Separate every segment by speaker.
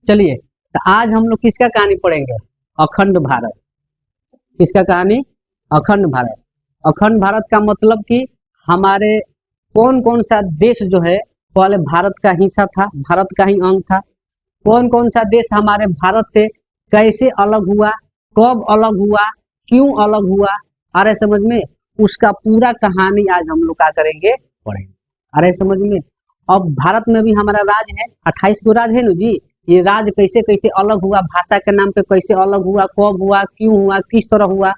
Speaker 1: चलिए, तो आज हम लोग किसका कहानी पढ़ेंगे? अखंड भारत। किसका कहानी? अखंड भारत। अखंड भारत का मतलब कि हमारे कौन कौन सा देश जो है पहले भारत का हिस्सा था, भारत का ही अंग था। कौन कौन सा देश हमारे भारत से कैसे अलग हुआ, कब अलग हुआ, क्यों अलग हुआ, आ रहे समझ में? उसका पूरा कहानी आज हम लोग क्या करेंगे? पढ़ेंगे। आ रहे समझ में? अब भारत में भी हमारा राज है, 28 गो राज है ना जी। ये राज कैसे कैसे अलग हुआ, भाषा के नाम पे कैसे अलग हुआ, कब हुआ, क्यों हुआ, किस तरह हुआ,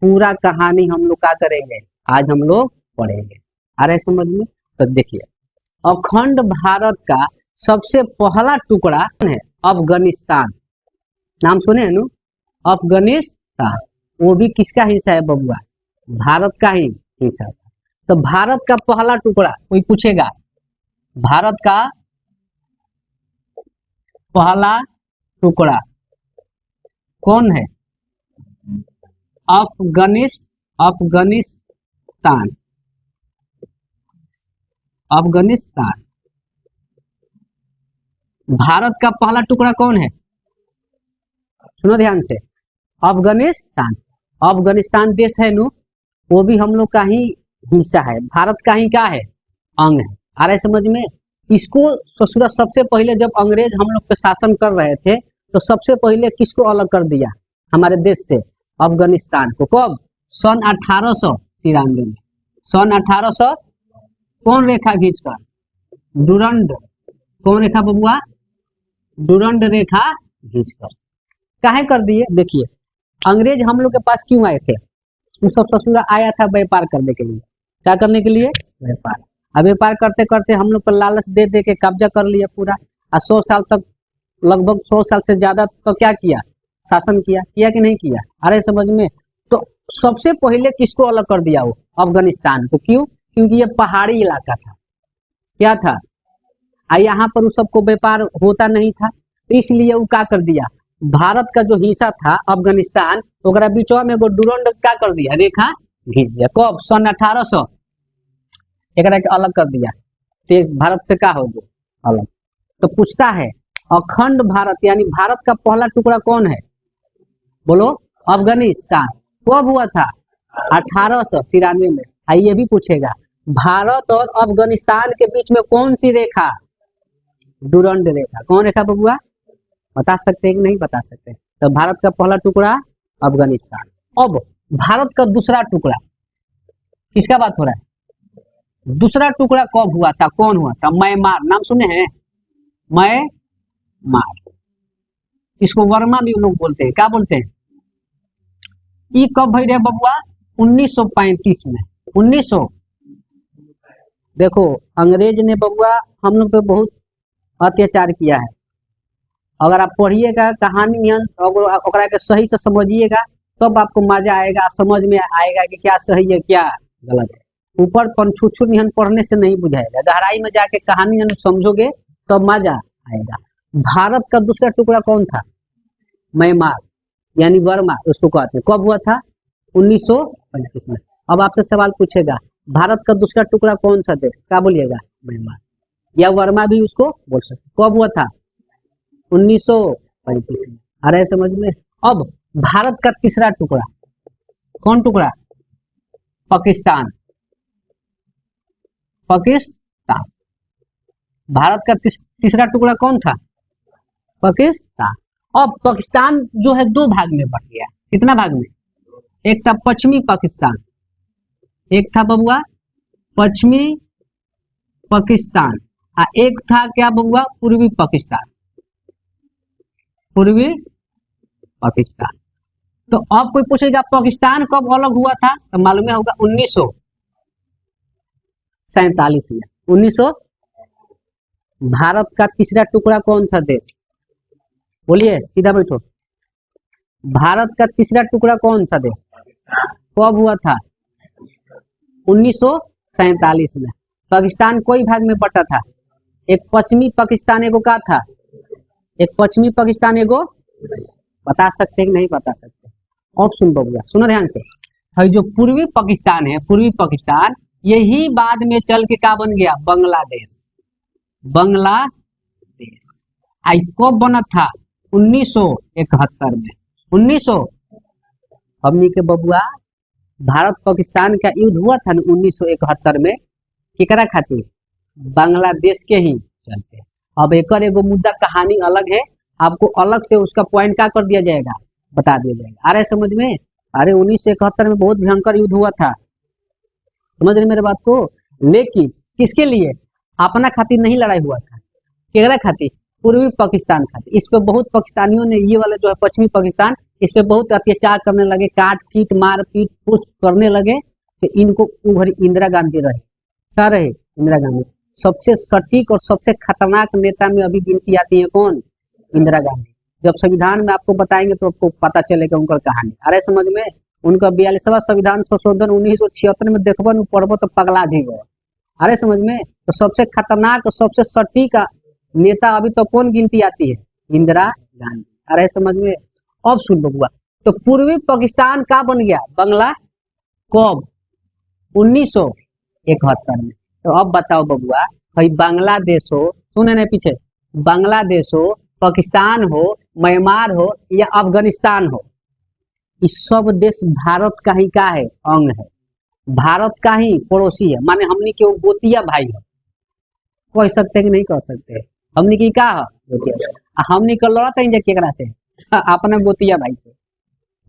Speaker 1: पूरा कहानी हम लोग क्या करेंगे? आज हम लोग पढ़ेंगे। आ रहे समझ में? तो देखिए, अखंड भारत का सबसे पहला टुकड़ा है अफगानिस्तान। नाम सुने हैं नु? अफगानिस्तान। वो भी किसका हिस्सा है बबुआ? भारत का ही हिस्सा था। तो भारत का पहला टुकड़ा कोई पूछेगा, भारत का पहला टुकड़ा कौन है? अफगानिस्तान। अफगानिस्तान। भारत का पहला टुकड़ा कौन है? सुनो ध्यान से, अफगानिस्तान। अफगानिस्तान देश है नु, वो भी हम लोग का ही हिस्सा है, भारत का ही क्या है? अंग है। आ रहा है समझ में? इसको ससुरा सबसे पहले जब अंग्रेज हम लोग पे शासन कर रहे थे तो सबसे पहले किसको अलग कर दिया हमारे देश से? अफगानिस्तान को। कब? सन 1893 में। सन 1800 कौन रेखा खींचकर? डूरंड। कौन रेखा बबुआ? डूरंड रेखा खींचकर। काहे कर दिए? देखिए, अंग्रेज हम लोग के पास क्यों आए थे? वो सब ससुरा आया था व्यापार करने के लिए। क्या करने के लिए? व्यापार। अब व्यापार करते करते हम लोग पर लालच दे दे के कब्जा कर लिया पूरा। और 100 साल तक, लगभग 100 साल से ज्यादा तो क्या किया? शासन किया। किया कि नहीं किया? अरे समझ में? तो सबसे पहले किसको अलग कर दिया? वो अफगानिस्तान को। क्यों? क्योंकि ये पहाड़ी इलाका था। क्या था? यहाँ पर उस सबको व्यापार होता नहीं था, इसलिए वो क्या कर दिया? भारत का जो हिस्सा था अफगानिस्तान, ओकरा बीचवा में एगो डूरंड क्या कर दिया? रेखा खींच दिया। कब? सन 1800 एकरा के अलग कर दिया। तो भारत से क्या हो जो अलग। तो पूछता है अखंड भारत यानी भारत का पहला टुकड़ा कौन है? बोलो। अफगानिस्तान। कब हुआ था? 1893 में। ये भी पूछेगा भारत और अफगानिस्तान के बीच में कौन सी रेखा? डूरंड रेखा। कौन रेखा बबुआ? बता सकते हैं कि नहीं बता सकते? तो भारत का पहला टुकड़ा अफगानिस्तान। अब भारत का दूसरा टुकड़ा किसका बात हो रहा है? दूसरा टुकड़ा कब हुआ था? कौन हुआ था? म्यांमार। नाम सुने हैं? म्यांमार। इसको वर्मा भी लोग बोलते हैं। क्या बोलते हैं? ये कब भई रहे बबुआ? 1935 में। 1900। देखो, अंग्रेज ने बबुआ हम लोग पे बहुत अत्याचार किया है। अगर आप पढ़िएगा कहानी ओकरा के सही से समझिएगा तब आपको मजा आएगा, समझ में आएगा कि क्या सही है क्या गलत है। ऊपर पंछुछू निहन पढ़ने से नहीं बुझाएगा, गहराई में जाके कहानी समझोगे तब मजा आएगा। भारत का दूसरा टुकड़ा कौन था? म्यांमार यानी वर्मा उसको कहते हैं। कब हुआ था? 1935 में। अब आपसे सवाल पूछेगा भारत का दूसरा टुकड़ा कौन सा देश? क्या बोलिएगा? म्यांमार या वर्मा भी उसको बोल सकते। कब हुआ था? 1935 में। आ रहे समझ में? अब भारत का तीसरा टुकड़ा कौन टुकड़ा? पाकिस्तान। पाकिस्तान। भारत का तीसरा टुकड़ा कौन था? पाकिस्तान। अब पाकिस्तान जो है दो भाग में बट गया। कितना भाग में? एक था पश्चिमी पाकिस्तान, एक था बबुआ पश्चिमी पाकिस्तान, एक था क्या बबुआ? पूर्वी पाकिस्तान। पूर्वी पाकिस्तान। तो अब कोई पूछेगा पाकिस्तान कब अलग हुआ था? तो मालूम होगा 1947 में। 1900। भारत का तीसरा टुकड़ा कौन सा देश? बोलिए, सीधा बैठो। भारत का तीसरा टुकड़ा कौन सा देश? कब हुआ था? 1947 में। पाकिस्तान कोई भाग में बटा था? एक पश्चिमी पाकिस्तान एगो का था? एक पश्चिमी पाकिस्तान एगो। बता सकते कि नहीं बता सकते? ऑप्शन बबुआ सुनो ध्यान से। है जो पूर्वी पाकिस्तान है, पूर्वी पाकिस्तान, यही बाद में चल के क्या बन गया? बांग्लादेश। बांग्लादेश। आई कब बना था? 1971 में। 1900 हमनी के बबुआ भारत पाकिस्तान का युद्ध हुआ था ना 1971 में, केकरा खातिर? बांग्लादेश के ही चलते। अब एक एगो मुद्दा कहानी अलग है, आपको अलग से उसका पॉइंट क्या कर दिया जाएगा, बता दिया जाएगा। अरे समझ में? अरे 1971 में बहुत भयंकर युद्ध हुआ था, समझ रहे मेरे बात को। लेकिन किसके लिए? अपना खातिर नहीं लड़ाई हुआ था, केकरा खातिर? पूर्वी पाकिस्तान खातिर। इस पे बहुत पाकिस्तानियों ने, ये वाला जो है पश्चिमी पाकिस्तान, इस पे बहुत अत्याचार करने लगे, काट पीट मार पीट पुश करने लगे। तो इनको उभरी इंदिरा गांधी रहे, क्या रहे? इंदिरा गांधी। सबसे सटीक और सबसे खतरनाक नेता में अभी गिनती आती है कौन? इंदिरा गांधी। जब संविधान में आपको बताएंगे तो आपको पता चलेगा उनका कहानी। अरे समझ में? उनका 42वां संविधान संशोधन 1976 में देखबो न पढ़बो तो पगला जाइबो। अरे समझ में? तो सबसे खतरनाक और सबसे सटीक नेता अभी तो कौन गिनती आती है? इंदिरा गांधी। अरे समझ में? अब सुन बबुआ, तो पूर्वी पाकिस्तान का बन गया बांग्ला कब? 1971 में। तो अब बताओ बबुआ, भाई बांग्लादेश हो, सुने नहीं पीछे, बांग्लादेश हो, पाकिस्तान हो, म्यांमार हो या अफगानिस्तान हो, इस सब देश भारत का ही का है? अंग है, भारत का ही पड़ोसी है। माने हमनी के वो गोतिया भाई है, कह सकते कि नहीं कह सकते? हमनी की का है? गोतिया। हमनी का लड़त है केकरा से? अपना गोतिया भाई से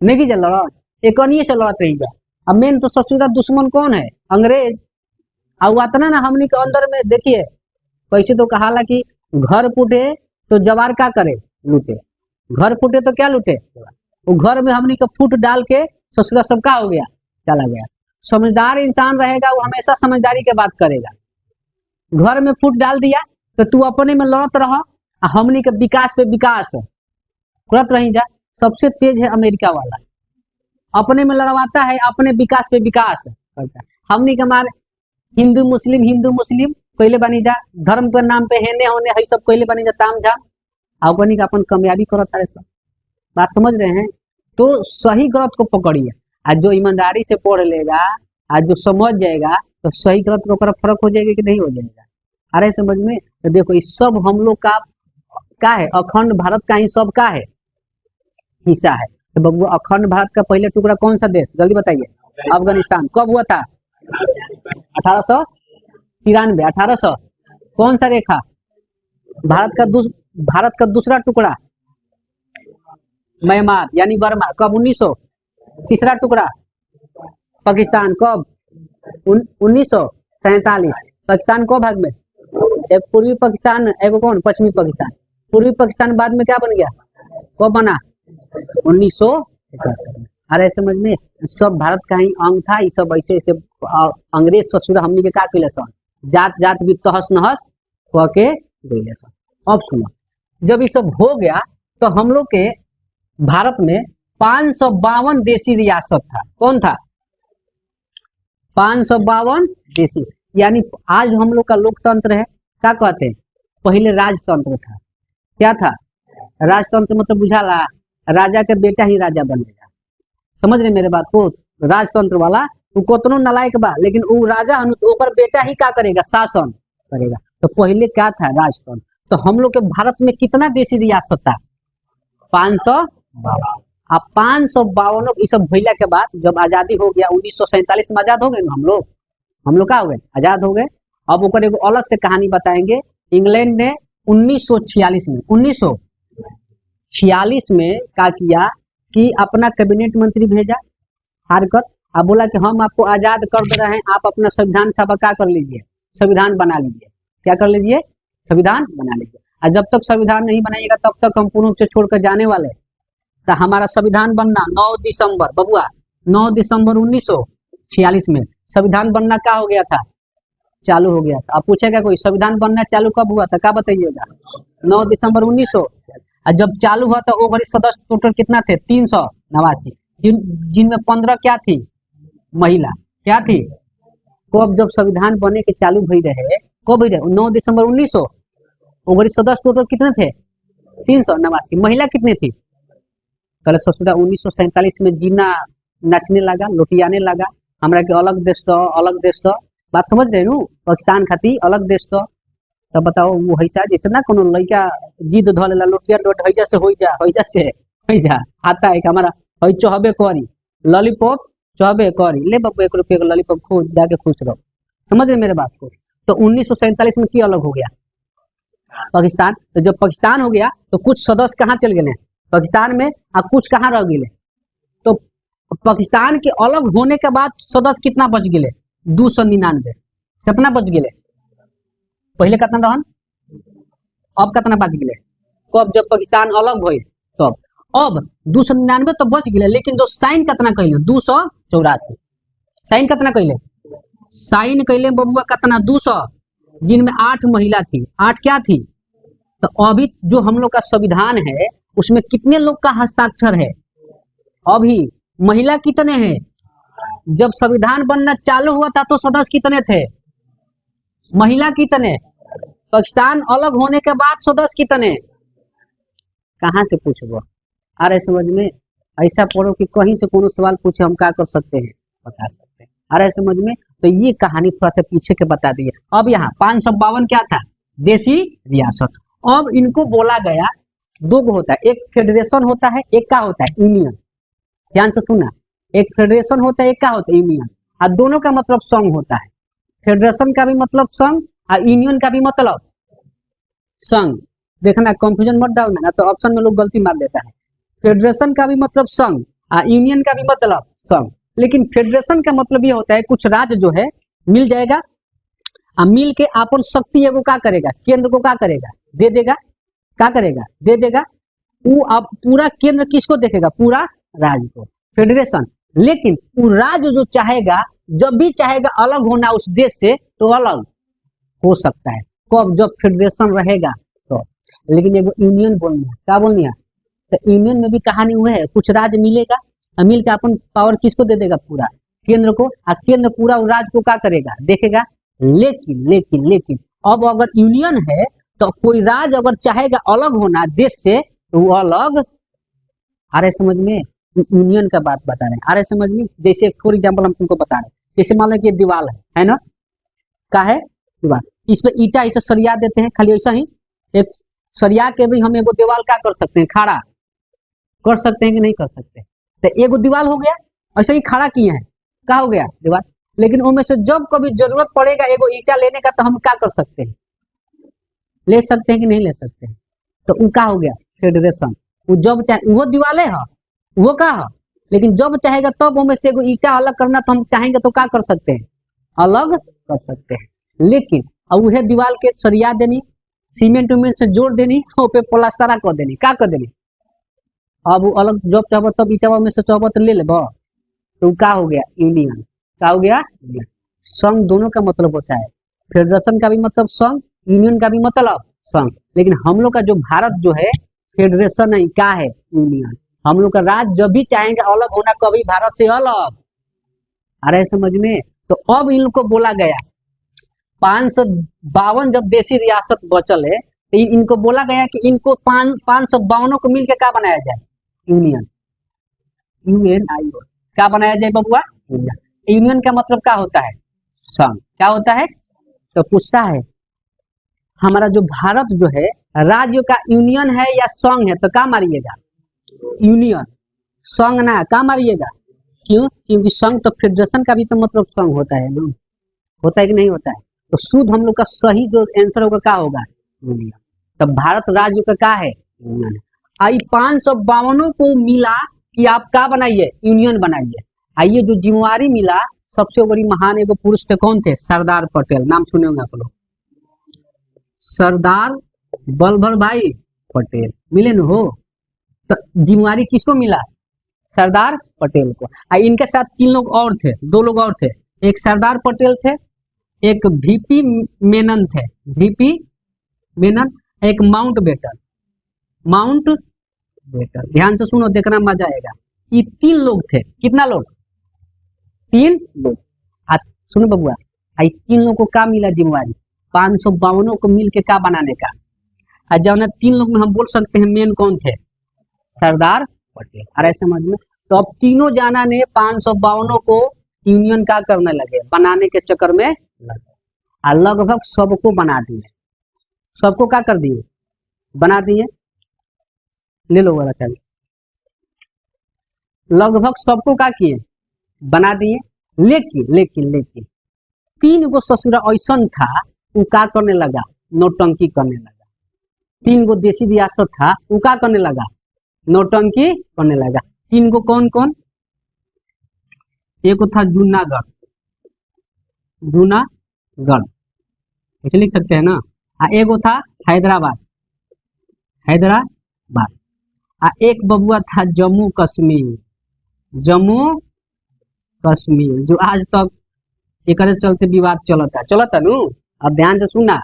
Speaker 1: नहीं की लड़त, एक से लड़त रही जा। अब मेन तो ससुरा दुश्मन कौन है? अंग्रेज। अब उतना ना हमनी के अंदर में देखिए, कैसे तो कहाला कि घर फूटे तो जवार क्या करे? लूटे। घर फूटे तो क्या लूटे? वो घर में हमनी का फूट डाल के ससुरा सब का हो गया, चला गया। समझदार इंसान रहेगा वो हमेशा समझदारी के बात करेगा। घर में फूट डाल दिया तो तू अपने में लड़त रह, हमनी के विकास पे विकास करत रही जा। सबसे तेज है अमेरिका वाला, अपने में लड़वाता है, अपने विकास पे विकास करता है। हमनी के मार हिंदू मुस्लिम पहले बनी जा, धर्म के नाम पे हेने होने है सब पहले बनी जा, ताम झाम अपनी का अपन कामयाबी करता है सब। बात समझ रहे हैं? तो सही गलत को पकड़िए, आज जो ईमानदारी से पढ़ लेगा, आज जो समझ जाएगा, तो सही गलत के ऊपर फर्क हो जाएगा कि नहीं हो जाएगा? अरे समझ में? तो देखो ये सब हम लोग का है, अखंड भारत का ही सब का है, हिस्सा है। तो बबुआ अखंड भारत का पहले टुकड़ा कौन सा देश, जल्दी बताइए? अफगानिस्तान। कब हुआ था? 1893। 1800 कौन सा रेखा? भारत का दूसरा टुकड़ा म्यांमार यानी बर्मा। कब? 1900। तीसरा टुकड़ा पाकिस्तान। कब? 1947। पाकिस्तान को भाग में, एक पूर्वी पाकिस्तान, एक कौन? पश्चिमी पाकिस्तान। पूर्वी पाकिस्तान बाद में क्या बन गया? कब बना? 1971। अरे समझ में? सब भारत का ही अंग था। ये सब ऐसे ऐसे अंग्रेज ससुर हमनी के का कैले सन, जात जात भी तहस नहस कह के गइले सन। अब सुनो, जब ये सब हो गया तो हम लोग के भारत में 552 देशी रियासत था। कौन था? 552 देशी। यानी आज हम लोग का लोकतंत्र है, क्या कहते हैं? पहले राजतंत्र था। क्या था? राजतंत्र मतलब बुझाला, राजा के बेटा ही राजा बनेगा। समझ रहे मेरे बात को? राजतंत्र वाला वो कतनो नालायक बा, लेकिन वो राजा ओकर बेटा ही क्या करेगा? शासन करेगा। तो पहले क्या था? राजतंत्र। तो हम लोग के भारत में कितना देशी रियासत था? 552। अब 552 इस सब भइला के बाद जब आजादी हो गया, 1947 में आजाद हो गए ना हम लोग क्या हो गए? आजाद हो गए। अब ओकर एगो अलग से कहानी बताएंगे। इंग्लैंड ने 1946 में 1946 में क्या किया कि अपना कैबिनेट मंत्री भेजा हारकत, अब बोला कि हम आपको आजाद कर दे रहे हैं, आप अपना संविधान सभा क्या कर लीजिए? संविधान बना लीजिए। क्या कर लीजिए? संविधान बना लीजिए। और जब तक संविधान नहीं बनाइएगा तब तक हम पूर्ण रूप से छोड़कर जाने वाले। तो हमारा संविधान बनना 9 दिसंबर बबुआ, 9 दिसंबर 1946 में संविधान बनना क्या हो गया था? चालू हो गया था। अब पूछेगा कोई संविधान बनना चालू कब हुआ था? क्या बताइएगा? 9 दिसंबर 1900। और जब चालू हुआ तो वो घड़ी सदस्य टोटल कितना थे? 389, जिनमें 15 क्या थी? महिला। क्या थी? कब जब संविधान बने के चालू भई रहे, कब भई रहे? 9 दिसंबर 1900। वो घड़ी सदस्य टोटल कितने थे? 389। महिला कितनी थी? कल ससुरा 1947 में जीना नाचने लगा, लुटियाने लगा, हमरा के अलग देश दो, अलग देश दो। बात समझ रहे नु? पाकिस्तान खाती अलग देश दो। तब बताओ वो हैसा जैसे ना कोनो लड़का जिद धऽ लेला लोटिया लोट हैजा से हैजा से हैजा आता है कि हमारा है चहबे करी लॉलीपॉप चहबे करी ले बाबू 1 रुपये का लॉलीपॉप खो जाके खुश रहो। समझ रहे मेरे बात को। तो 1947 में क्या अलग हो गया पाकिस्तान। तो जब पाकिस्तान हो गया तो कुछ सदस्य कहाँ चल गए पाकिस्तान में और कुछ कहाँ रह गए। तो पाकिस्तान के अलग होने के बाद सदस्य कितना बच गए 299। कितना बच गए पहले कितना रहन अब कितना बच गए कब जब पाकिस्तान अलग हुए तब। अब 299 तो बच गए लेकिन जो साइन कितना कैले 284। साइन कितना कैले साइन कैले बबुआ कितना 200 जिनमें 8 महिला थी 8 क्या थी। तो अभी जो हम लोग का संविधान है उसमें कितने लोग का हस्ताक्षर है अभी महिला कितने हैं। जब संविधान बनना चालू हुआ था तो सदस्य कितने थे महिला कितने। पाकिस्तान अलग होने के बाद सदस्य कितने कहाँ से पूछो आ रहे समझ में। ऐसा पढ़ो कि कहीं से कोनो सवाल पूछे हम क्या कर सकते हैं बता सकते हैं। आ रहे समझ में। तो ये कहानी थोड़ा सा पीछे के बता दिए। अब यहाँ 552 क्या था देसी रियासत। अब इनको बोला गया दो गो होता है एक फेडरेशन होता है एक क्या होता है यूनियन। ध्यान से सुना एक फेडरेशन होता है एक क्या होता है यूनियन और दोनों का मतलब संघ होता है। फेडरेशन का भी मतलब संघ और यूनियन का भी मतलब संघ। देखना कंफ्यूजन मत डालना ना तो ऑप्शन में लोग गलती मार देता है। फेडरेशन का भी मतलब संघ और यूनियन का भी मतलब संघ। लेकिन फेडरेशन का मतलब ये होता है कुछ राज्य जो है मिल जाएगा और मिल के अपन शक्ति एगो क्या करेगा केंद्र को क्या करेगा दे देगा क्या करेगा दे देगा। वो अब पूरा केंद्र किसको देखेगा पूरा राज्य को फेडरेशन। लेकिन वो राज्य जो चाहेगा जब भी चाहेगा अलग होना उस देश से तो अलग हो सकता है कब जब फेडरेशन रहेगा तो। लेकिन एगो यूनियन बोलनी है क्या बोलनी है। तो यूनियन में भी कहानी हुआ है कुछ राज्य मिलेगा और मिल के अपन पावर किसको दे देगा पूरा केंद्र को और केंद्र पूरा राज्य को क्या करेगा देखेगा। लेकिन लेकिन लेकिन अब अगर यूनियन है तो कोई राज्य अगर चाहेगा अलग होना देश से तो वो अलग। आ रहे समझ में यूनियन का बात बता रहे हैं। आ रहे समझ में। जैसे फॉर एग्जाम्पल हम तुमको बता रहे हैं जैसे मान लो कि दीवार है ना क्या है दीवार इस पे ईटा ऐसे सरिया देते हैं खाली ऐसा ही एक सरिया के भी हम एगो दीवार क्या कर सकते हैं खड़ा कर सकते हैं कि नहीं कर सकते। तो एगो दीवार हो गया ऐसे ही खड़ा किए हैं क्या हो गया दीवार। लेकिन उनमें से जब कभी जरूरत पड़ेगा एगो ईटा लेने का तो हम क्या कर सकते हैं ले सकते हैं कि नहीं ले सकते हैं। तो वो क्या हो गया फेडरेशन। वो जब चाहे वो दीवाले है वो क्या है लेकिन जब चाहेगा तब उनमें से एगो ईटा अलग करना तो हम चाहेंगे तो क्या कर सकते हैं अलग कर सकते हैं। लेकिन अब वह दीवार के सरिया देनी सीमेंट उमेंट से जोड़ देनी पे प्लास्टरा कर देनी क्या कर देनी। अब वो अलग जब चाहो तब ईटा में से चाहो तो ले ले तो क्या हो गया यूनियन क्या हो गया संघ। दोनों का मतलब होता है फेडरेशन का भी मतलब संघ यूनियन का भी मतलब संघ। लेकिन हम लोग का जो भारत जो है फेडरेशन नहीं क्या है यूनियन। हम लोग का राज्य जब भी चाहेंगे अलग होना कभी भारत से अलग। आ रहे समझ में। तो अब इनको बोला गया 552 जब देसी रियासत बचल है तो इनको बोला गया कि इनको 552 को मिलकर क्या बनाया जाए यूनियन यूएनआई क्या बनाया जाए बबुआ यूनियन। यूनियन का मतलब क्या होता है संघ क्या होता है। तो पूछता है हमारा जो भारत जो है राज्य का यूनियन है या संघ है तो क्या मारिएगा यूनियन संघ ना क्या मारिएगा क्यों क्योंकि संघ तो फेडरेशन का भी तो मतलब संघ होता है ना होता है कि नहीं होता है। तो शुद्ध हम लोग का सही जो आंसर होगा क्या होगा यूनियन। तो भारत राज्य का क्या है यूनियन है। आई 552 को मिला कि आप क्या बनाइए यूनियन बनाइए। आइए जो जिम्मेवारी मिला सबसे बड़ी महान एगो पुरुष थे कौन थे सरदार पटेल। नाम सुने होंगे आप लोग सरदार वल्लभ भाई पटेल मिले न हो। तो जिम्मेवारी किसको मिला सरदार पटेल को। इनके साथ 3 लोग और थे 2 लोग और थे एक सरदार पटेल थे एक वीपी मेनन थे वीपी मेनन एक माउंट बेटन। ध्यान से सुनो देखना मजा आएगा। ये 3 लोग थे कितना लोग 3 लोग। सुनो बबुआ 3 लोग को क्या मिला जिम्मेवारी 552 को मिल के क्या बनाने का। जब 3 लोग में हम बोल सकते हैं मेन कौन थे सरदार पटेल। अरे समझ में। तो अब तीनों जाना ने 552 को यूनियन का करने लगे बनाने के चक्कर में लगे लगभग सबको बना दिए सबको क्या कर दिए, बना दिए। ले लो वाला चाबी। लगभग सबको क्या किए, बना दिए। लेकिन लेकिन लेकिन 3 गो ससुरा ऐसन था, वो क्या करने लगा, नौटंकी करने लगा। 3 गो देसी रियासत था, वो क्या करने लगा, नौटंकी करने लगा। 3 गो कौन कौन, एक था जूनागढ़, जूनागढ़ ऐसे लिख सकते हैं ना। एगो था हैदराबाद, हैदराबाद। एक बबुआ था जम्मू कश्मीर, जम्मू कश्मीर, जो आज तक एक चलते विवाद चलता नु। अब ध्यान से सुनना,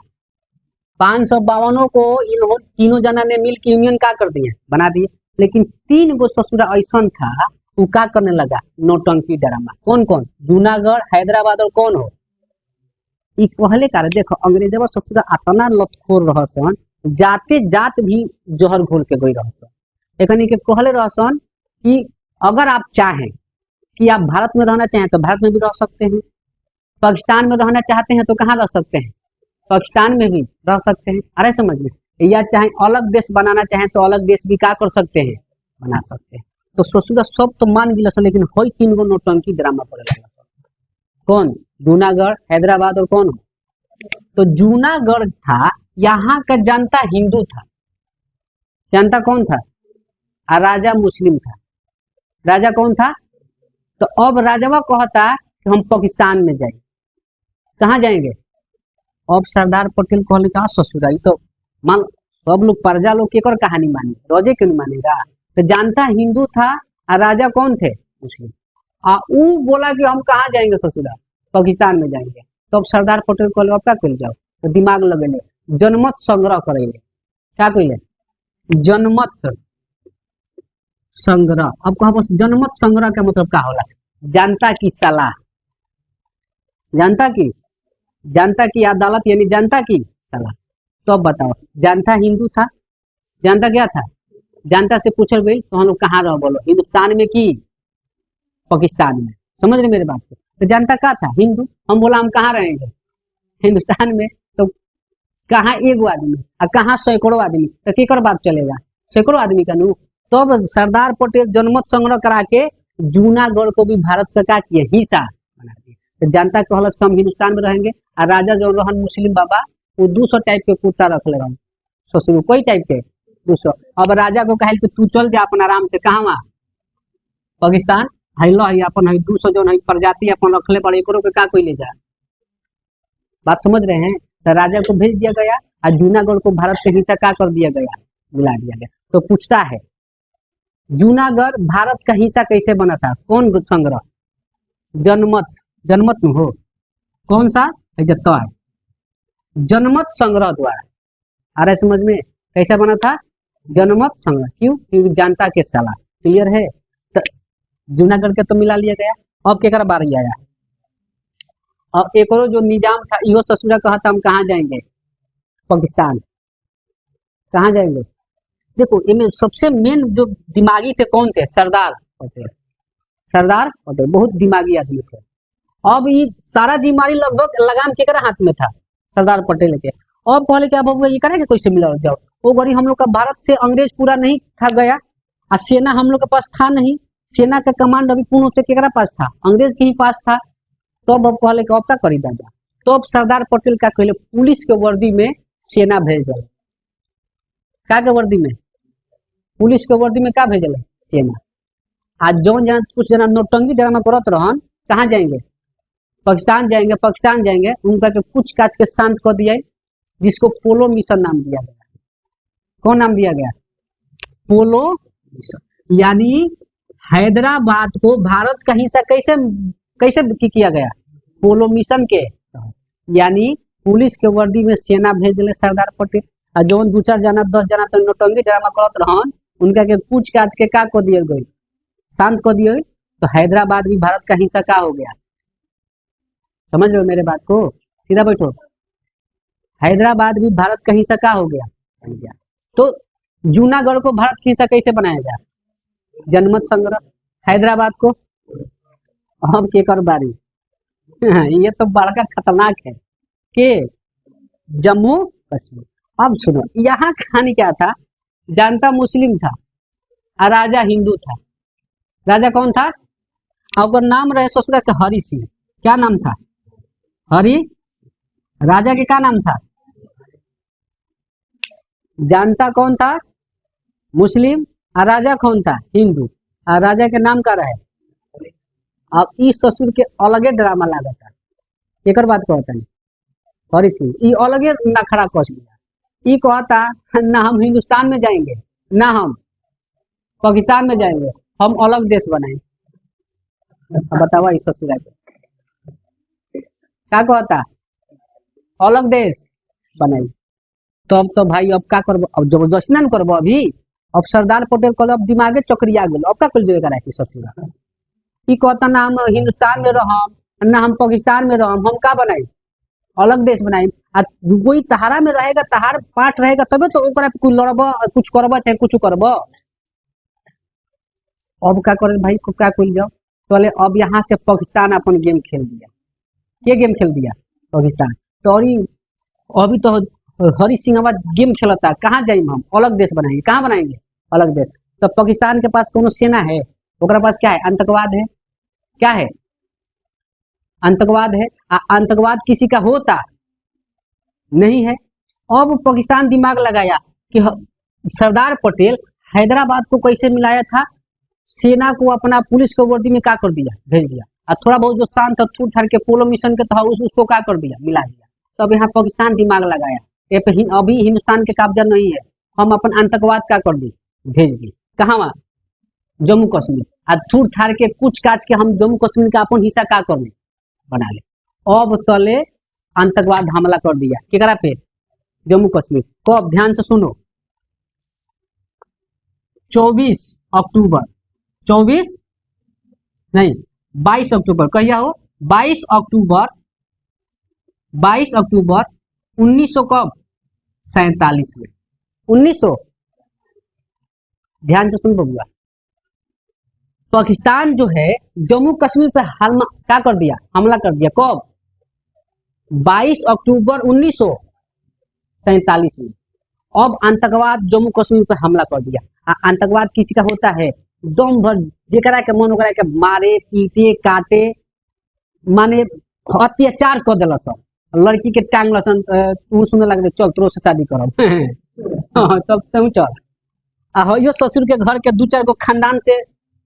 Speaker 1: 552 को इन तीनों जना ने मिलकर यूनियन का कर दिए, बना दिए। लेकिन 3 गो ससुरा ऐसा था, वो क्या करने लगा, नौटंकी ड्रामा। कौन कौन, जूनागढ़, हैदराबाद और कौन हो, ये पहले का देखो। अंग्रेजवा ससुरा अतना लतखोर रहसन, जाते जात भी जहर घोल के गई रहसन। एकनी के कहले रहसन कि अगर आप चाहें कि आप भारत में रहना चाहें तो भारत में भी रह सकते हैं, पाकिस्तान में रहना चाहते हैं तो कहाँ रह सकते हैं, पाकिस्तान में भी रह सकते हैं। अरे समझ में, या चाहे अलग देश बनाना चाहें तो अलग देश भी क्या कर सकते हैं, बना सकते हैं। तो ससुरा सब तो मान गिला, लेकिन हई 3 गो नौटंकी ड्रामा पड़े लगा। कौन, जूनागढ़, हैदराबाद और कौन हो, तो जूनागढ़ था, यहाँ का जनता हिंदू था, जनता कौन था, और राजा मुस्लिम था। राजा कौन था, तो अब राजावा कहता कि हम पाकिस्तान में जाएंगे। कहाँ जाएंगे, अब सरदार पटेल कहले का ससुराई तो मान, सब लोग प्रजा लोग के कर कहानी मानी, रोजे क्यों नहीं मानेगा। तो जानता हिंदू था और राजा कौन थे, मुस्लिम। ऊ बोला कि हम कहाँ जाएंगे ससुरा, पाकिस्तान में जाएंगे। तो अब सरदार पटेल कहले अब क्या कर जाओ, तो दिमाग लगेले, जनमत संग्रह करेले। क्या कहले, जनमत संग्रह। अब कहा बस जनमत संग्रह का मतलब क्या होला, जनता की सलाह, जनता की अदालत, यानी जनता की सलाह। तो अब बताओ, जनता हिंदू था, जनता क्या था, जनता से पूछल गई तो हम लोग कहाँ रह, बोलो हिंदुस्तान में की पाकिस्तान में। समझ रहे मेरे बात को, तो जनता क्या था, हिंदू। हम बोला हम कहाँ रहेंगे, हिंदुस्तान में। तो कहाँ एगो आदमी और कहाँ सैकड़ों आदमी, तो केकर बात चलेगा, सैकड़ों आदमी का नू। तो अब सरदार पटेल जनमत संग्रह करा के जूनागढ़ को भी भारत का क्या किया, हिस्सा बना दिया। तो जनता कहलस हम हिंदुस्तान में रहेंगे, और राजा जो रहन मुस्लिम बाबा, वो 200 टाइप के कुत्ता रख ले रहन, ससुर कोई टाइप के 200। अब राजा को कहल कि तू चल जा अपन आराम से, कहाँ वहाँ पाकिस्तान, है अपन है 200 जो है प्रजाति अपन रखले बड़े, एकरो के का कोई ले जा। बात समझ रहे हैं। तो राजा को भेज दिया गया और जूनागढ़ को भारत के हिस्सा का कर दिया गया, मिला दिया गया। तो पूछता है जूनागढ़ भारत का हिस्सा कैसे बना था, कौन संग्रह, जनमत, जनमत में हो, कौन सा है, जत्ता है जनमत संग्रह द्वारा। आ रहा है समझ में, कैसा बना था, जनमत संग्रह। क्यों, क्योंकि जनता के सलाह। क्लियर है। तो जूनागढ़ के तो मिला लिया गया। अब केकर बारी आया, अब एक और जो निजाम था, इहो ससुरा कहा था हम कहाँ जाएंगे, पाकिस्तान। कहाँ जाएंगे, देखो इनमें सबसे मेन जो दिमागी थे कौन थे, सरदार पटेल। सरदार पटेल बहुत दिमागी आदमी थे। अब ये सारा जिम्मेदारी लगभग लगाम केकरा हाथ में था, सरदार पटेल के। अब कहले कि अब ये करेंगे कैसे मिला जाओ, वो गरी हम लोग का भारत से अंग्रेज पूरा नहीं था गया, और सेना हम लोग के पास था नहीं, सेना का कमांड अभी पूर्ण रूप से केकरा पास था, अंग्रेज के ही पास था। तो अब कहले कि अब क्या करी दादा। तो अब सरदार पटेल क्या कहले, पुलिस के वर्दी में सेना भेज दिया। क्या के वर्दी में, पुलिस के वर्दी में क्या भेजल, सेना। आज जौन जना कुछ जना नौटंकी ड्रामा करत रहन, कहाँ जाएंगे, पाकिस्तान जाएंगे, पाकिस्तान जाएंगे। उनका के कुछ काज के शांत कर दिया, जिसको पोलो मिशन नाम दिया गया। कौन नाम दिया गया, पोलो मिशन। यानी हैदराबाद को भारत का हिस्सा कैसे कैसे किया गया, पोलो मिशन के। यानी पुलिस के वर्दी में सेना भेज दिले सरदार पटेल। और जौन 2-4 जना 10 जना तो नौटंकी ड्रामा करत रहन, उनका के कुछ काज के का को दिए गई, शांत कर दिए। तो हैदराबाद भी भारत का हिस्सा का हो गया। समझ लो मेरे बात को, सीधा बैठो। हैदराबाद भी भारत का हिस्सा का हो गया। तो जूनागढ़ को भारत का हिस्सा कैसे बनाया गया, जनमत संग्रह। हैदराबाद को अब के कर बारी ये तो बड़का खतरनाक है, के जम्मू कश्मीर। अब सुनो, यहाँ कहानी क्या था, जनता मुस्लिम था और राजा हिंदू था। राजा कौन था? और नाम रहे ससुरा के हरि सिंह। क्या नाम था? हरि। राजा के क्या नाम था? जनता कौन था? मुस्लिम। और राजा कौन था? हिंदू। और राजा के नाम का रहे। अब इस ससुर के अलगे ड्रामा लगा था, एक बात कहता नहीं हरि सिंह ई अलगे नखरा कस दिया। ई कहता ना हम हिंदुस्तान में जाएंगे, ना हम पाकिस्तान में जाएंगे, हम अलग देश बनाएंगे। अब बतावा इस ससुरा के क्या कहता? अलग देश बनाई। तब तो भाई अब क्या करबो? अब जबरदस्ती ना करबो अभी। अब सरदार पटेल कल अब दिमागे चक्रिया गेल, अब का कुल जो करा के ससुरा ई कहता ना हम हिंदुस्तान में रहम, ना हम पाकिस्तान में रहम, हम का बनाई? अलग देश बनाई। आ कोई तहारा में रहेगा, तहार पाठ रहेगा, तबे तो ओकरा पे कुछ लड़ब, कुछ करब, चाहे कुछ करब। अब क्या करे भाई, को क्या कुल जाओ तले। अब यहाँ से पाकिस्तान अपन गेम खेल दिया। के गेम खेल दिया? पाकिस्तान। तो अभी तो हरि सिंह गेम खेलता, कहाँ जाइम हम? अलग देश बनाएंगे। कहाँ बनाएंगे? अलग देश। तो पाकिस्तान के पास कोनो सेना है? ओकरा पास क्या है? आतंकवाद है। क्या है? आतंकवाद है। आतंकवाद किसी का होता नहीं है। अब पाकिस्तान दिमाग लगाया कि सरदार पटेल हैदराबाद को कैसे मिलाया था? सेना को अपना पुलिस के वर्दी में क्या कर दिया? भेज दिया। और थोड़ा बहुत जो शांत था थूर ठार के पोलो मिशन के था उसको क्या कर दिया? मिला दिया। तब यहाँ पाकिस्तान दिमाग लगाया ये पे अभी हिंदुस्तान के कब्जा नहीं है, हम अपन आतंकवाद क्या कर दी? भेज दी। कहाँ? जम्मू कश्मीर। आ थूर ठार के कुछ काज के हम जम्मू कश्मीर का अपन हिस्सा क्या कर बना ले। अब तले आतंकवाद हमला कर दिया केकरा पे? जम्मू कश्मीर। कब? ध्यान से सुनो, 24 अक्टूबर 24 नहीं 22 अक्टूबर। कहिया हो? 22 अक्टूबर 1900 कब? 47 में। 1900। ध्यान से सुन बबुआ, पाकिस्तान जो है जम्मू कश्मीर पे क्या कर दिया? हमला कर दिया। कब? 22 अक्टूबर 1947 में। अब आतंकवाद जम्मू कश्मीर पे हमला कर दिया। आतंकवाद किसी का होता है? दम भर जेकरा के मन ओकरा के मारे पीटे काटे, माने अत्याचार कर दिल। सब लड़की के टांग लसन, तू सुने लगे चल तोरो से शादी करब। तब तू चल। यो ससुर के घर के 2-4 गो खानदान से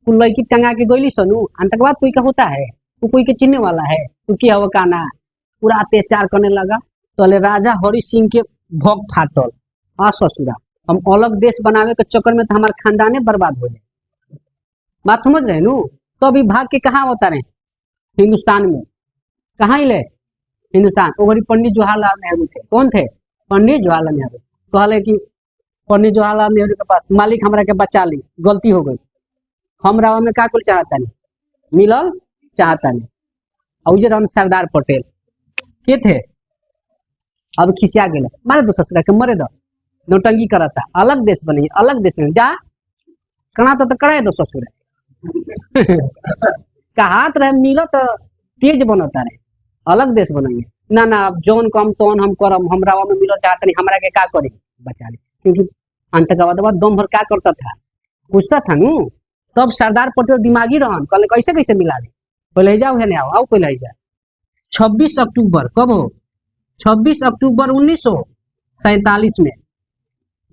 Speaker 1: लड़की टंगा के गईली सनु। आतंकवाद कोई का होता है? तू कोई के चिन्हने वाला है? तू क्या हो काना? पूरा अत्याचार करने लगा। तो राजा हरि सिंह के भोग फाटल। ससुरा हम अलग देश बनावे के चक्कर में तो हमारे खानदाने बर्बाद हो जाए। बात समझ रहे नु? तो अभी भाग के कहाँ होता रहे? हिंदुस्तान में। कहाँ ही ले? हिंदुस्तान। ओवरी पंडित जवाहरलाल नेहरू थे। कौन थे? पंडित जवाहरलाल नेहरू। कहले कि पंडित जवाहरलाल नेहरू के पास मालिक हमरा के बचा ली, गलती हो गई, हमरा में का कुल चाहता नहीं, मिलल चाहता नहीं। और हम सरदार पटेल के थे। अब खिसिया गए, मारे दो ससुरा के, मरे दो, नौटंगी करता। अलग देश बने, अलग देश में जा कना तो कराए दो ससुरा। कहात रहे मिलो तो तेज बनता रहे, अलग देश बनेंगे ना ना। अब जौन कम तौन हम करम, हमरा में मिलो चाहता नहीं, हमरा के का करे? बचा ले। क्योंकि आतंकवाद दम भर क्या करता था? पूछता था नु। तब सरदार पटेल दिमागी रहन, कहले कैसे कैसे मिला दे। पहले जाओ है ना, आओ पहले जा। 26 अक्टूबर कब हो? 26 अक्टूबर 1947 में।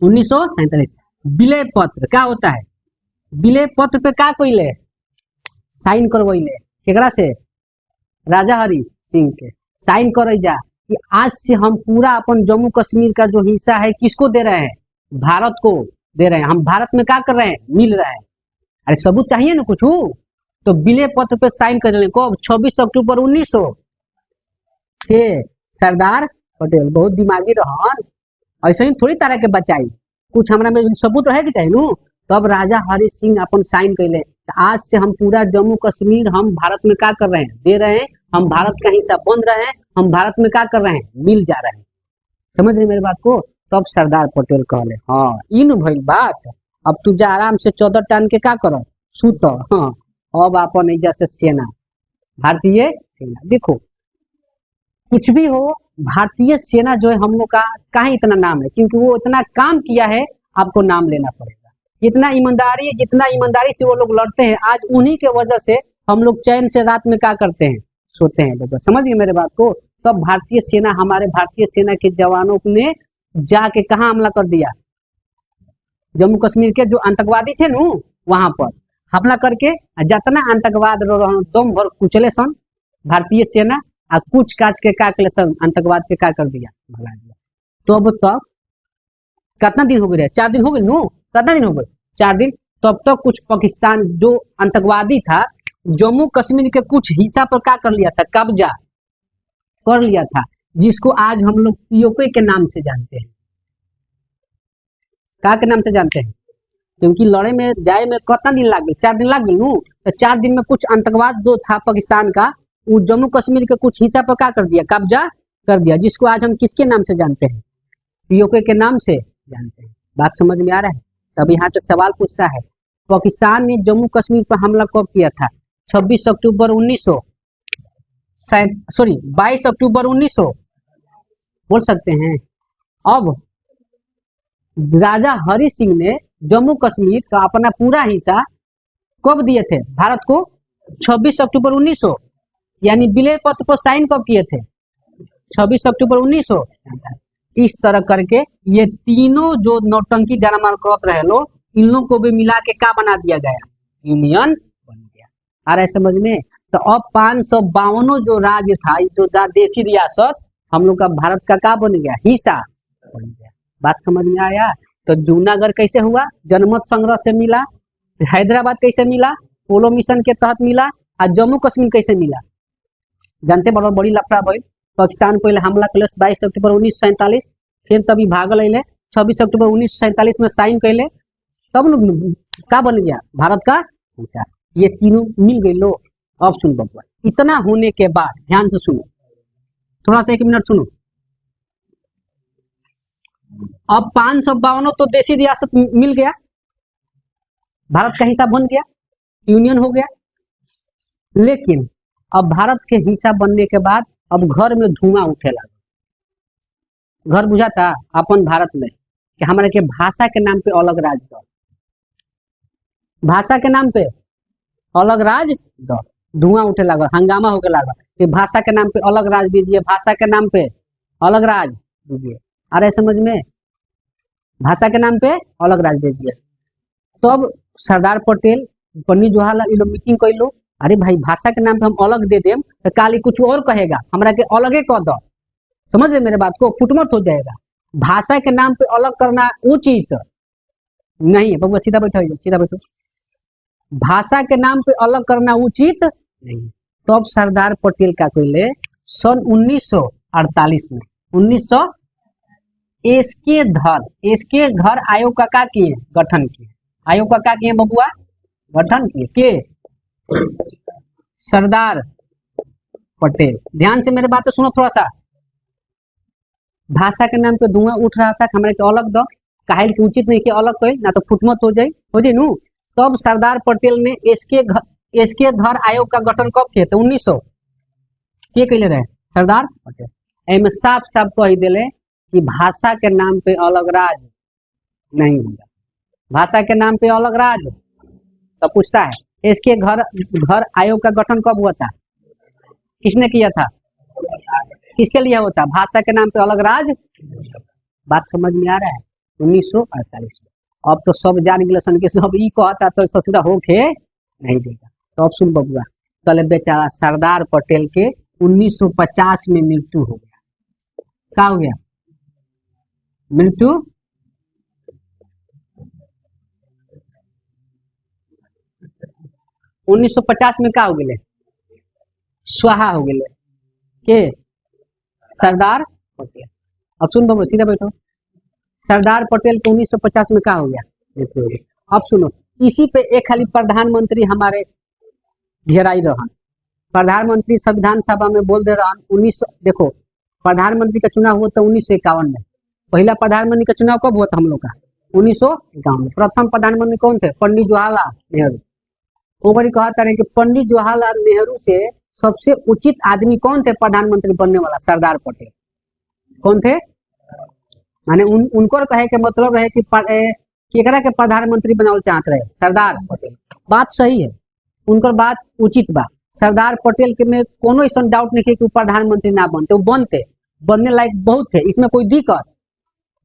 Speaker 1: 1947 विलय पत्र क्या होता है? विलय पत्र पे क्या कोई ले साइन करवैले केकरा से? राजा हरि सिंह के। साइन कर जा कि आज से हम पूरा अपन जम्मू कश्मीर का जो हिस्सा है किसको दे रहे हैं? भारत को दे रहे हैं। हम भारत में क्या कर रहे हैं? मिल रहा है। अरे सबूत चाहिए ना कुछ। तो विलय पत्र पे साइन कर रहे। कब? 26 अक्टूबर 1900 के। सरदार पटेल बहुत दिमागी रहन, ऐसे ही थोड़ी तरह के बचाई, कुछ हमरा में सबूत रहे के चाहिए नु। तब राजा हरि सिंह अपन साइन कैले, आज से हम पूरा जम्मू कश्मीर हम भारत में क्या कर रहे हैं? दे रहे हैं। हम भारत का हिस्सा बन रहे हैं, हम भारत में क्या कर रहे हैं? मिल जा रहे हैं। समझ रहे मेरी बात को? तब सरदार पटेल कहले हाँ इन भइल बात, अब तू जा आराम से चौदर टान के क्या करो? सुत। हाँ अब अपन एजा से सेना, भारतीय सेना देखो कुछ भी हो, भारतीय सेना जो है हम लोग का ही इतना नाम है, क्योंकि वो इतना काम किया है, आपको नाम लेना पड़ेगा। जितना ईमानदारी से वो लोग लड़ते हैं, आज उन्हीं के वजह से हम लोग चैन से रात में क्या करते हैं, सोते हैं लोग। समझ गए मेरे बात को? तब हमारे भारतीय सेना के जवानों ने जाके कहाँ हमला कर दिया, जम्मू कश्मीर के जो आतंकवादी थे नु, वहां पर हमला करके जितना आतंकवाद दम भर कुचले सन भारतीय सेना, आ कुछ काच के का के सन आतंकवाद के का कर दिया, भगा दिया। तो अब तक कितना दिन हो गए? 4 दिन हो गए नु। कितना दिन हो गए? 4 दिन। तब तक कुछ पाकिस्तान जो आतंकवादी था, जम्मू कश्मीर के कुछ हिस्सा पर क्या कर लिया था, कब्जा कर लिया था, जिसको आज हम लोग पीओके के नाम से जानते हैं। का के नाम से जानते हैं? क्योंकि लड़े में जाए में कितना दिन लग गए? 4 दिन लग गए नु। तो 4 दिन में कुछ आतंकवाद जो था पाकिस्तान का, वो जम्मू कश्मीर के कुछ हिस्सा पर क्या कर दिया, कब्जा कर दिया, जिसको आज हम किसके नाम से जानते हैं, पीओके के नाम से जानते हैं। बात समझ में आ रहा है? तब यहाँ से सवाल पूछता है, पाकिस्तान ने जम्मू कश्मीर पर हमला कब किया था? 22 अक्टूबर 1900 बोल सकते हैं। अब राजा हरि सिंह ने जम्मू कश्मीर का अपना पूरा हिस्सा कब दिए थे भारत को? 26 अक्टूबर 1900, यानी विलय पत्र पर साइन कब किए थे? 26 अक्टूबर 1900। इस तरह करके ये तीनों जो नौटंकी ड्रामा करत रहे लो, इन लोग को भी मिला के क्या बना दिया गया, यूनियन बन गया। आ रहा है समझ में? तो अब 552 जो राज्य था, जो देशी रियासत, हम लोग का भारत का क्या बन गया, हिस्सा बन गया। बात समझ में आया? तो जूनागढ़ कैसे हुआ? जनमत संग्रह से मिला। हैदराबाद कैसे मिला? पोलो मिशन के तहत मिला। और जम्मू कश्मीर कैसे मिला? जानते? बड़ी लफड़ा भाई। पाकिस्तान पहले हमला कैले 22 अक्टूबर 1947, फिर तभी भागल अले 26 अक्टूबर 1947 में साइन कैले, तब न का बन गया, भारत का हिस्सा। ये तीनों मिल गए लो। अब सुन बबुआ, इतना होने के बाद ध्यान से सुनो, थोड़ा सा 1 मिनट सुनो। अब 552 तो देशी रियासत मिल गया, भारत का हिस्सा बन गया, यूनियन हो गया। लेकिन अब भारत के हिस्सा बनने के बाद अब घर में धुआं उठे लगा। घर बुझा था अपन भारत में कि हमारे के भाषा के नाम पे अलग राज दो, भाषा के नाम पे अलग राज दो। धुआं उठे लगा, हंगामा होके लगा कि भाषा के नाम पे अलग राज दीजिए, भाषा के नाम पे अलग राज दीजिए। अरे समझ में? भाषा के नाम पे अलग राज दीजिए। तब सरदार पटेल, पंडित जवाहरलाल ये लोग मीटिंग कर लो, अरे भाई भाषा के नाम पे हम अलग दे देम तो काली कुछ और कहेगा, हमरा के अलगे कह दो। समझ रहे मेरे बात को? फुटमत हो जाएगा। भाषा के नाम पे अलग करना उचित नहीं है। बबुआ सीधा बैठो, सीधा बैठो। भाषा के नाम पे अलग करना उचित नहीं। तो अब सरदार पटेल का कहले सन 1948 में 1900 एसके धर आयोग का किए गठन किए। आयोग का किए बबुआ? गठन किए के सरदार पटेल। ध्यान से मेरे बात सुनो थोड़ा सा। भाषा के नाम पे धुआं उठ रहा था, हमारे के अलग दो, काहे के उचित नहीं कि अलग कहे ना तो फुटमत हो जाए नु। तब सरदार पटेल ने एसके धर आयोग का गठन कब किया था? 1900 के कहले रहे सरदार पटेल। एमे साफ साफ कह दिले कि भाषा के नाम पे अलग राज नहीं होगा, भाषा के नाम पे अलग राज। तो पूछता है इसके घर आयोग का गठन कब हुआ था? किसने किया था? किसके लिए होता? भाषा के नाम पे अलग राज। बात समझ में आ रहा है? 1948 में। अब तो सब जान गए सन के सब ई कहता तो ससुरा होके नहीं देगा। तो अब सुन बबुआ, कल बेचारा सरदार पटेल के 1950 में मृत्यु हो गया। क्या हो गया? मृत्यु 1950 में क्या हो गए? स्वाहा हो गए के सरदार पटेल। अब सुन बबुआ, सीधा बैठो। सरदार पटेल के 1950 में क्या हो गया? मृत्यु हो गई। अब सुनो, इसी पे एक खाली प्रधानमंत्री हमारे घेराई रहन। प्रधानमंत्री संविधान सभा में बोल दे रहन 1900। देखो, प्रधानमंत्री का चुनाव हुआ था 1951 में। पहला प्रधानमंत्री का चुनाव कब हुआ था हम लोग का? 1951 में। प्रथम प्रधानमंत्री कौन थे? पंडित जवाहरलाल नेहरू। वो बड़ी कहा था कि पंडित जवाहरलाल नेहरू से सबसे उचित आदमी कौन थे प्रधानमंत्री बनने वाला? सरदार पटेल। कौन थे? माने उनको कहे के मतलब है कि केकरा के प्रधानमंत्री बनावल चाहत रहे? सरदार पटेल। बात सही है, उनकर बात उचित बा। सरदार पटेल के में कोनो ऐसा डाउट नहीं है कि वो प्रधानमंत्री ना बनते, वो बनते, बनने लायक बहुत थे, इसमें कोई दिक्कत।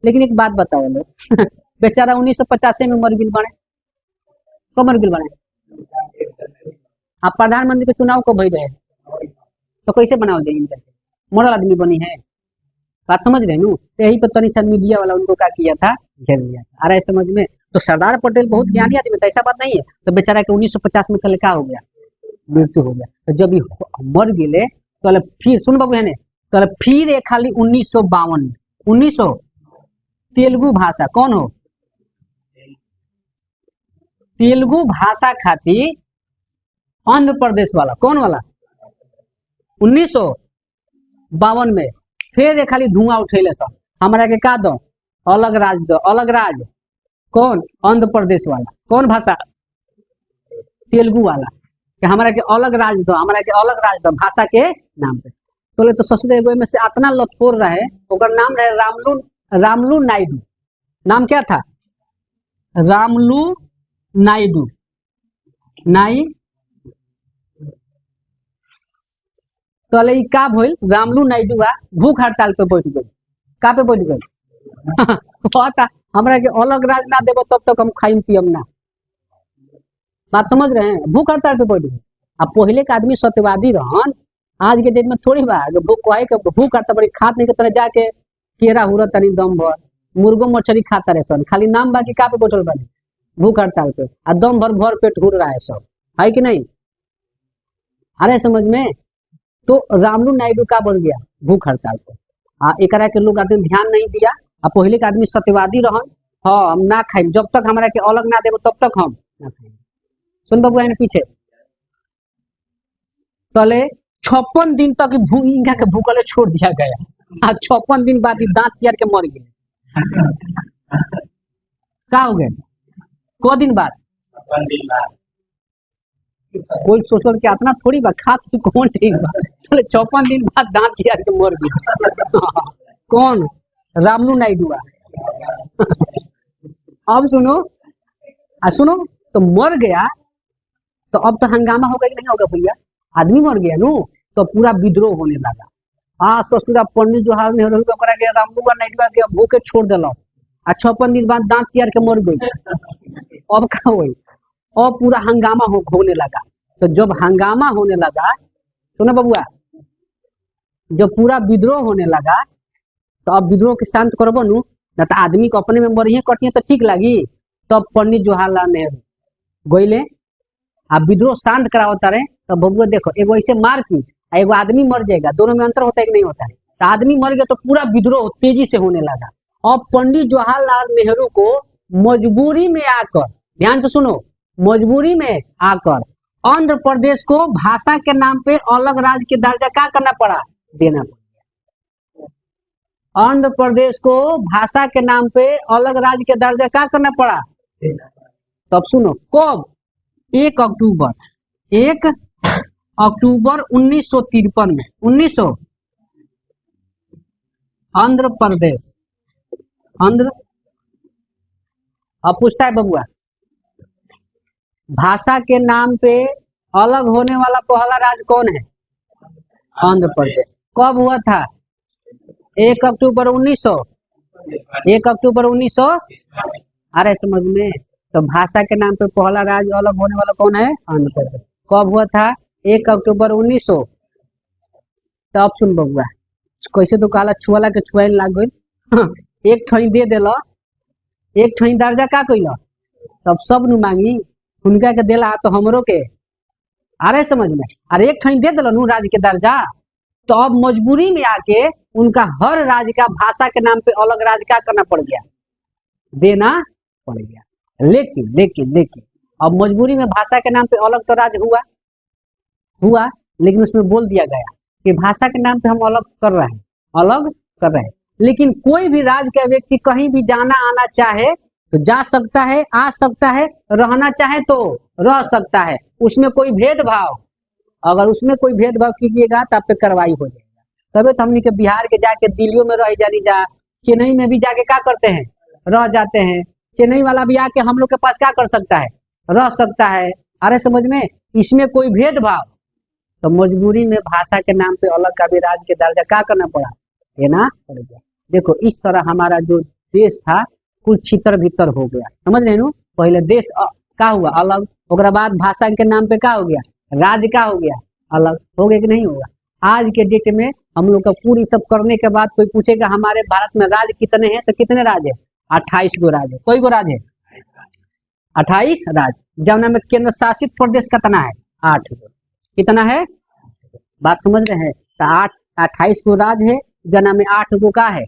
Speaker 1: लेकिन एक बात बताओ लोग बेचारा 1985 में मर गिल बने। कब मर गिल बने? आप प्रधानमंत्री के चुनाव कब भई रहे तो कैसे बनाओ जाए? मरल आदमी बनी है, बात समझ रहे नु? तो यही पर तनी सा मीडिया वाला उनको क्या किया था, घेर लिया था। अरे समझ में, तो सरदार पटेल बहुत ज्ञानी आदमी था, ऐसा बात नहीं है। तो बेचारा के 1950 में कल क्या हो गया? मृत्यु हो गया। तो जब मर गिले तो फिर सुन बाबू है तो फिर एक खाली 1952 में 1900 तेलुगु भाषा कौन हो? तेलुगु भाषा खातिर आंध्र प्रदेश वाला कौन वाला? 1952 में फिर एक खाली धुआं उठेले सब हमारा के का दो अलग राज दो, अलग राज कौन? आंध्र प्रदेश वाला। कौन भाषा? तेलुगु वाला। कि हमारा के अलग राज दो, हमारा के अलग राज दो भाषा के नाम पे। तो तो ससुर एगो में से इतना लथोर रहे, ओकर नाम रहे रामलू नायडू। नाम क्या था? रामलू नायडू। तो का भइल? रामलू नायडू भूख हड़ताल पे बैठ गई। का पे बैठ गई? हमरा के अलग राज ना देबो तब तक हम खाइम पियम ना। बात समझ रहे हैं? भूख हड़ताल पे बैठ गई। अब पहले के आदमी सत्यवादी रहन, आज के डेट में थोड़ी बा भूख कहे के भूख हड़ताल बड़ी खात नहीं के तरह जाके केरा हुरा तनी दम भर मुर्गो मछली खाता रहे सन, खाली नाम बाकी का पे बैठल बानी भूख हड़ताल पे, आ दम भर भर पेट घूर रहा है सब, है कि नहीं? अरे समझ में? तो रामलू नायडू का बन गया भूख हड़ताल पे। एकरा के लोग आदमी ध्यान नहीं दिया। पहले के आदमी सत्यवादी रहन, हाँ हम ना खाइम जब तक हमारा के अलग ना देबो तब तक हम ना खाइम। सुन बाबू है पीछे तले 56 दिन तक इनका के भूखले छोड़ दिया गया। 56 दिन बाद दांत चियार के मर गए। का हो गए? को दिन बाद? कोई सोचल के अपना थोड़ी बा खात कौन ठीक बा। चले 56 दिन बाद दांत चियार के मर गए। कौन? रामलू नायडू। अब सुनो सुनो, तो मर गया तो अब तो हंगामा होगा कि नहीं होगा भैया? आदमी मर गया नु तो पूरा विद्रोह होने लगा। ससुरा पंडित जवाहरलाल नेहरू के रामलू नायडू के भूखे छोड़ दिलक, 56 दिन बाद दांत चियार के मर गई। अब का हुई? और पूरा हंगामा होने लगा। तो जब हंगामा होने लगा, सुनो बबुआ, जब पूरा विद्रोह होने लगा तो अब विद्रोह के शांत करबो नु, ना तो आदमी को अपने में मरिए कटिए तो ठीक लगी। तब पंडित जवाहरलाल नेहरू गईले आप विद्रोह शांत करावता रहे। तो बबुआ देखो, एगो ऐसे मारपीट एगो आदमी मर जाएगा, दोनों में अंतर होता है कि नहीं होता है? तो आदमी मर गया तो पूरा विद्रोह तेजी से होने लगा। अब पंडित जवाहरलाल नेहरू को मजबूरी में आकर, ध्यान से सुनो, मजबूरी में आकर आंध्र प्रदेश को भाषा के नाम पे अलग राज्य के दर्जा क्या करना पड़ा? देना पड़ा। आंध्र प्रदेश को भाषा के नाम पे अलग राज्य के दर्जा क्या करना पड़ा? तब सुनो कब? 1 अक्टूबर 1953 में 1900 आंध्र प्रदेश अब पूछता है बबुआ, भाषा के नाम पे अलग होने वाला पहला राज्य कौन है? आंध्र प्रदेश। कब हुआ था? 1 अक्टूबर 1900। 1 अक्टूबर 1900। अरे समझ में? तो भाषा के नाम पे पहला राज्य अलग होने वाला कौन है? आंध्र प्रदेश। कब हुआ था? 1 अक्टूबर 1900। तब सुन बबुआ, कैसे तो काला छुआला के छुआइन लाग गई। एक ठई दे देला, एक ठई दर्जा का कइला, तब सब नु मांगी उनका के देला तो हमरो के। अरे समझ में? अरे एक ठई दे देला नु राज्य के दर्जा, तो अब मजबूरी में आके उनका हर राज्य का भाषा के नाम पे अलग राज्य का करना पड़ गया, देना पड़ गया। लेकिन अब मजबूरी में भाषा के नाम पे अलग तो राज्य हुआ, लेकिन उसमें बोल दिया गया कि भाषा के नाम पे हम अलग कर रहे हैं। लेकिन कोई भी राज्य का व्यक्ति कहीं भी जाना आना चाहे तो जा सकता है, आ सकता है, रहना चाहे तो रह सकता है, उसमें कोई भेदभाव अगर उसमें कोई भेदभाव कीजिएगा तो आप पे कार्रवाई हो जाएगा। तभी तो हमने के बिहार के जाके दिल्लियों में रह जानी जा, चेन्नई में भी जाके क्या करते हैं, रह जाते हैं। चेन्नई वाला भी आके हम लोग के पास क्या कर सकता है, रह सकता है। अरे समझ में, इसमें कोई भेदभाव, तो मजबूरी में भाषा के नाम पे अलग का भी राज्य के दर्जा क्या करना पड़ा, देना पड़ गया। देखो इस तरह हमारा जो देश था कुल छितर भीतर हो गया, समझ रहे नु। पहले देश क्या हुआ अलग, ओकरा बाद भाषा के नाम पे क्या हो गया, राज्य क्या हो गया, अलग हो गया कि नहीं होगा। आज के डेट में हम लोग का पूरी सब करने के बाद कोई पूछेगा हमारे भारत में राज्य कितने हैं, तो कितने राज्य है, 28 गो राज्य। कोई गो राज्य है, 28 राज्य। जमुना में केंद्र शासित प्रदेश कितना है, 8 गो। कितना है, बात समझ रहे हैं। तो 28 गो राज्य है, जना में 8 गो का है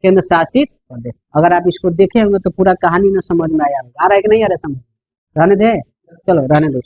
Speaker 1: केंद्र शासित प्रदेश। अगर आप इसको देखे होंगे तो पूरा कहानी न समझ में आया, आ रहा है कि नहीं आ रहा समझ, रहने दे, चलो रहने दो।